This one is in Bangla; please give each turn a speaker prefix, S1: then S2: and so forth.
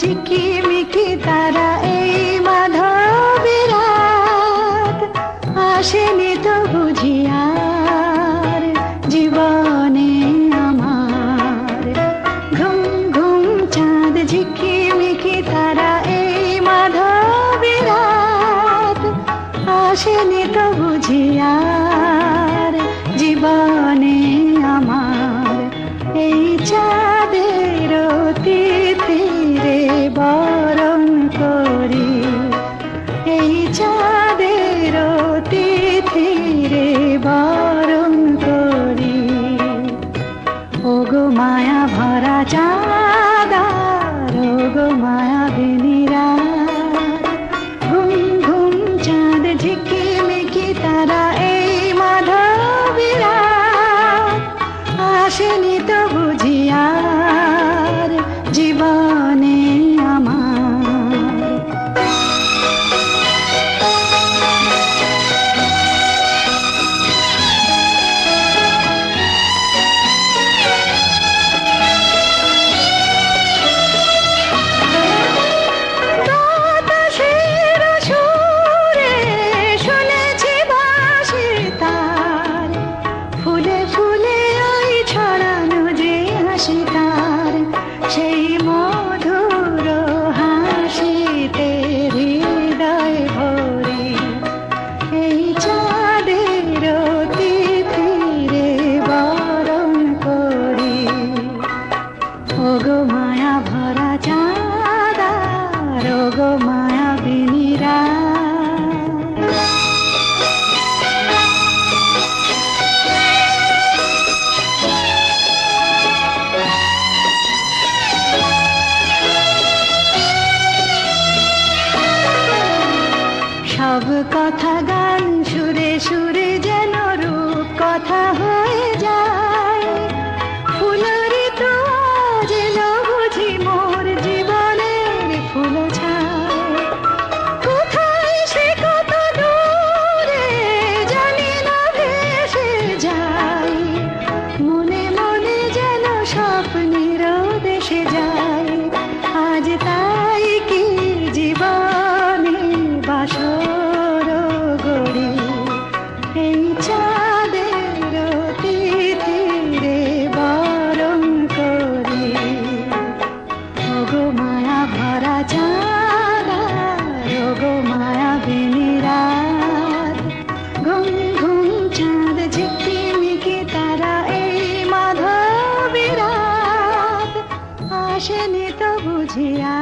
S1: ঝিকিমিকি তারা এই মাধবী রাত আসেনি তো বুঝিয়ার জীবনে আমার। ঘুম ঘুম চাঁদ ঝিকিমিকি তারা এই মাধবী রাত আসেনি তো বুঝিয়ার জীবনে আমার। এই চাঁদের তিথিরে বরণ করি, এই চাঁদের তিথিরে বরণ করি। ওগো মায়া ভরা চাঁদার, ওগো মায়াবিনী রাত। ঘুম ঘুম চাঁদ ঝিকিমিকি তারা এই মাধবী রাত আসেনি তো বুঝিয়ার জীবনে আমার। বাতাসের সুরে শুনেছি বাঁশি তার, ফুলে ফুলে ওই ছড়ানো যে হাসি তার। সেই মধুর হাসিতে হৃদয় ভরে এই চাঁদের তিথিরে বরণ করি। ওগো মায়া ভরা চাঁদার, ওগো মায়াবিনী রাত। সব কথা গান সুরে সুরে যেন রূপ কথা হয়ে যায়। ফুলের তো আজ এলো বুঝি মোর জীবনের ফুল ছায়। কোথায় সে কত দূরে জানি না ভেসে যায়। মনে মনে যেন স্বপ্নের দেশে যায়। আজ তাই কি জীবনে বাসর গড়ি, এই চাঁদের তিথিরে বরণ করি। ওগো মায়া ভরা চাঁদার, ওগো মায়াবিনী রাত। ঘুম ঘুম চাঁদ ঝিকিমিকি তারা এই মাধবী রাত আসেনি তো বুঝিয়া।